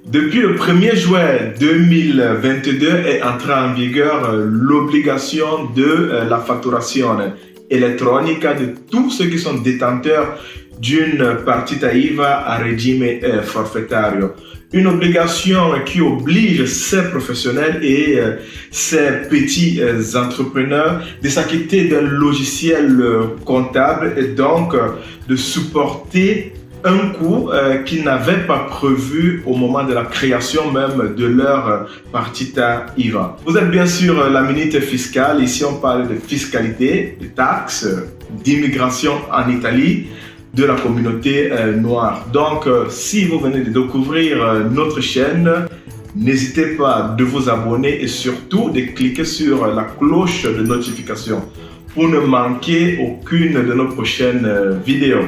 Depuis le 1er juin 2022 est entrée en vigueur l'obligation de la facturation électronique de tous ceux qui sont détenteurs d'une partita IVA a regime forfettario. Une obligation qui oblige ces professionnels et ces petits entrepreneurs de s'acquitter d'un logiciel comptable et donc de supporter un coût qu'ils n'avaient pas prévu au moment de la création même de leur partita IVA. Vous êtes bien sûr la Minute Fiscale. Ici, on parle de fiscalité, de taxes, d'immigration en Italie, de la communauté noire. Donc, si vous venez de découvrir notre chaîne, n'hésitez pas de vous abonner et surtout de cliquer sur la cloche de notification pour ne manquer aucune de nos prochaines vidéos.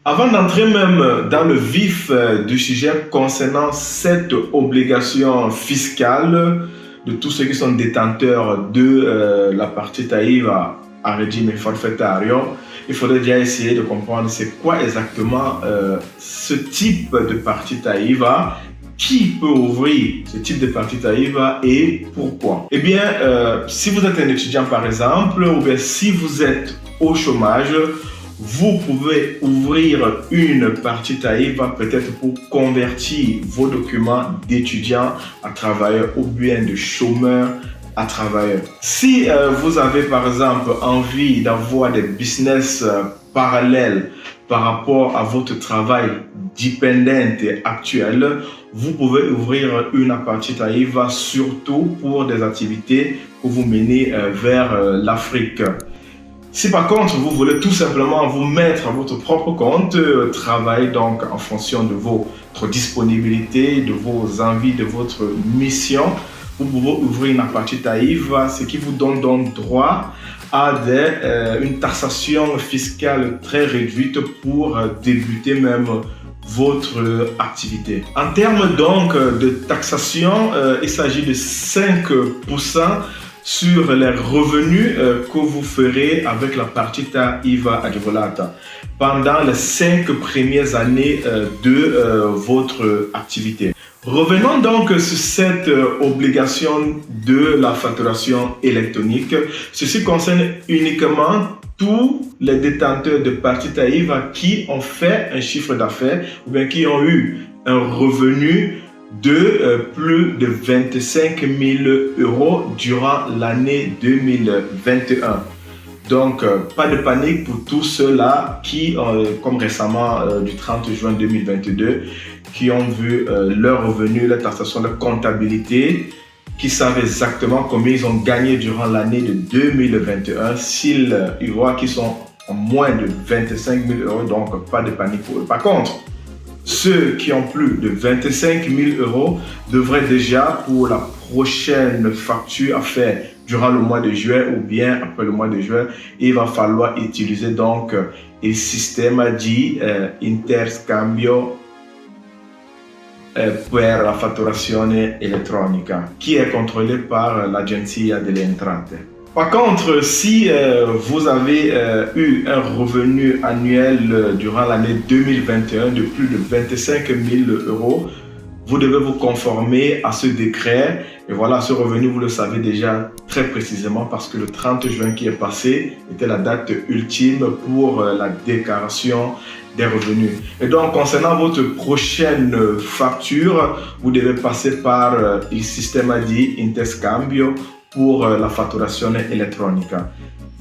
Avant d'entrer même dans le vif du sujet concernant cette obligation fiscale de tous ceux qui sont détenteurs de la partita IVA a regime forfettario, il faudrait déjà essayer de comprendre c'est quoi exactement ce type de partita IVA, qui peut ouvrir ce type de partita IVA et pourquoi. Eh bien, si vous êtes un étudiant par exemple, ou bien si vous êtes au chômage, vous pouvez ouvrir une partita IVA peut-être pour convertir vos documents d'étudiants à travailleurs ou bien de chômeurs à travailleurs. Si vous avez par exemple envie d'avoir des business parallèles par rapport à votre travail dépendant actuel, vous pouvez ouvrir une partita IVA surtout pour des activités que vous menez vers l'Afrique. Si par contre vous voulez tout simplement vous mettre à votre propre compte, travailler donc en fonction de votre disponibilité, de vos envies, de votre mission, vous pouvez ouvrir une partita IVA, ce qui vous donne donc droit à une taxation fiscale très réduite pour débuter même votre activité. En termes donc de taxation, il s'agit de 5% sur les revenus que vous ferez avec la partita IVA agevolata pendant les 5 premières années de votre activité. Revenons donc sur cette obligation de la facturation électronique. Ceci concerne uniquement tous les détenteurs de partita IVA qui ont fait un chiffre d'affaires ou bien qui ont eu un revenu de plus de 25 000 € durant l'année 2021. Donc, pas de panique pour tous ceux-là qui, comme récemment du 30 juin 2022, qui ont vu leur revenu, leur taxation, leur comptabilité, qui savent exactement combien ils ont gagné durant l'année de 2021, s'ils voient qu'ils sont en moins de 25 000 €, donc pas de panique pour eux. Par contre, ceux qui ont plus de 25 000 € devraient déjà, pour la prochaine facture à faire durant le mois de juin ou bien après le mois de juin, il va falloir utiliser donc le système di interscambio per la fatturazione elettronica qui est contrôlé par l'Agenzia delle Entrate. Par contre, si vous avez eu un revenu annuel durant l'année 2021 de plus de 25 000 €, vous devez vous conformer à ce décret. Et voilà, ce revenu, vous le savez déjà très précisément parce que le 30 juin qui est passé était la date ultime pour la déclaration des revenus. Et donc, concernant votre prochaine facture, vous devez passer par le système di interscambio pour la fatturazione elettronica,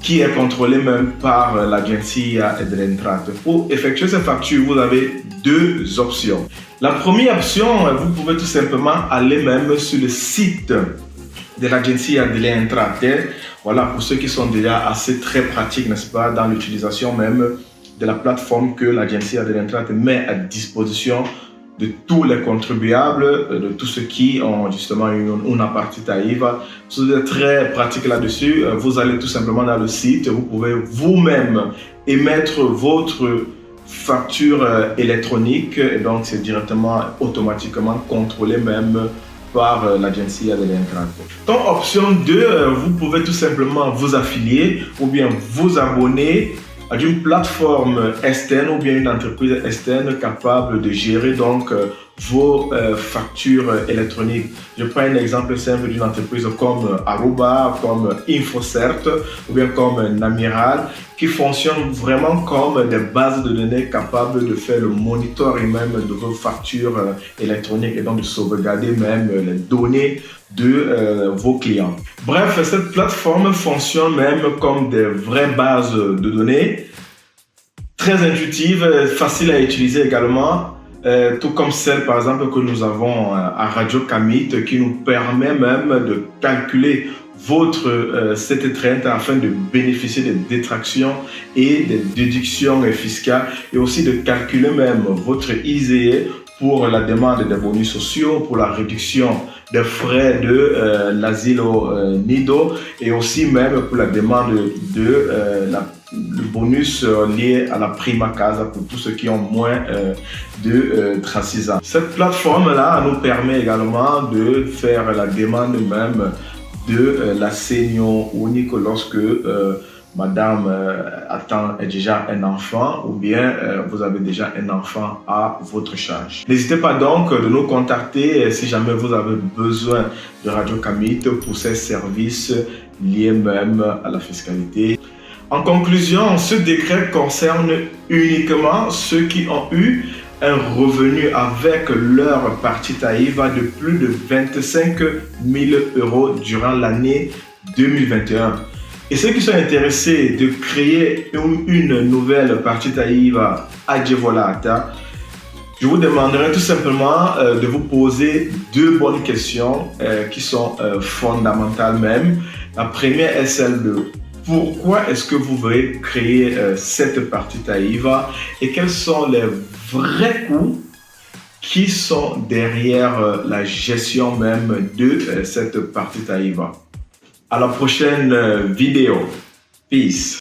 qui est contrôlé même par l'Agenzia delle Entrate. Pour effectuer ces factures, vous avez deux options. La première option, vous pouvez tout simplement aller même sur le site de l'Agenzia delle Entrate. Voilà, pour ceux qui sont déjà assez très pratiques, n'est-ce pas, dans l'utilisation même de la plateforme que l'Agenzia delle Entrate met à disposition de tous les contribuables, de tous ceux qui ont justement une partita IVA. Si vous êtes très pratique là-dessus, vous allez tout simplement dans le site, vous pouvez vous-même émettre votre facture électronique, et donc c'est directement automatiquement contrôlé même par l'agence Adeline. Dans option 2, vous pouvez tout simplement vous affilier ou bien vous abonner à une plateforme externe ou bien une entreprise externe capable de gérer donc vos factures électroniques. Je prends un exemple simple d'une entreprise comme Aruba, comme Infocert ou bien comme Namiral qui fonctionnent vraiment comme des bases de données capables de faire le monitoring même de vos factures électroniques et donc de sauvegarder même les données de vos clients. Bref, cette plateforme fonctionne même comme des vraies bases de données, très intuitive, facile à utiliser également, tout comme celle par exemple que nous avons à Radio Kamit qui nous permet même de calculer votre CT30 afin de bénéficier des détractions et des déductions fiscales et aussi de calculer même votre ISE pour la demande des bonus sociaux, pour la réduction des frais de l'asile au nido et aussi même pour la demande de le bonus lié à la prima casa pour tous ceux qui ont moins de 36 ans. Cette plateforme-là nous permet également de faire la demande même de la senior unique lorsque madame attend déjà un enfant ou bien vous avez déjà un enfant à votre charge. N'hésitez pas donc de nous contacter si jamais vous avez besoin de Radio Kamit pour ces services liés même à la fiscalité. En conclusion, ce décret concerne uniquement ceux qui ont eu un revenu avec leur partita IVA de plus de 25 000 € durant l'année 2021. Et ceux qui sont intéressés de créer une nouvelle partita IVA agevolata, je vous demanderai tout simplement de vous poser deux bonnes questions qui sont fondamentales même. La première est celle de pourquoi est-ce que vous voulez créer cette partita IVA et quels sont les vrais coûts qui sont derrière la gestion même de cette partita IVA. À la prochaine vidéo. Peace.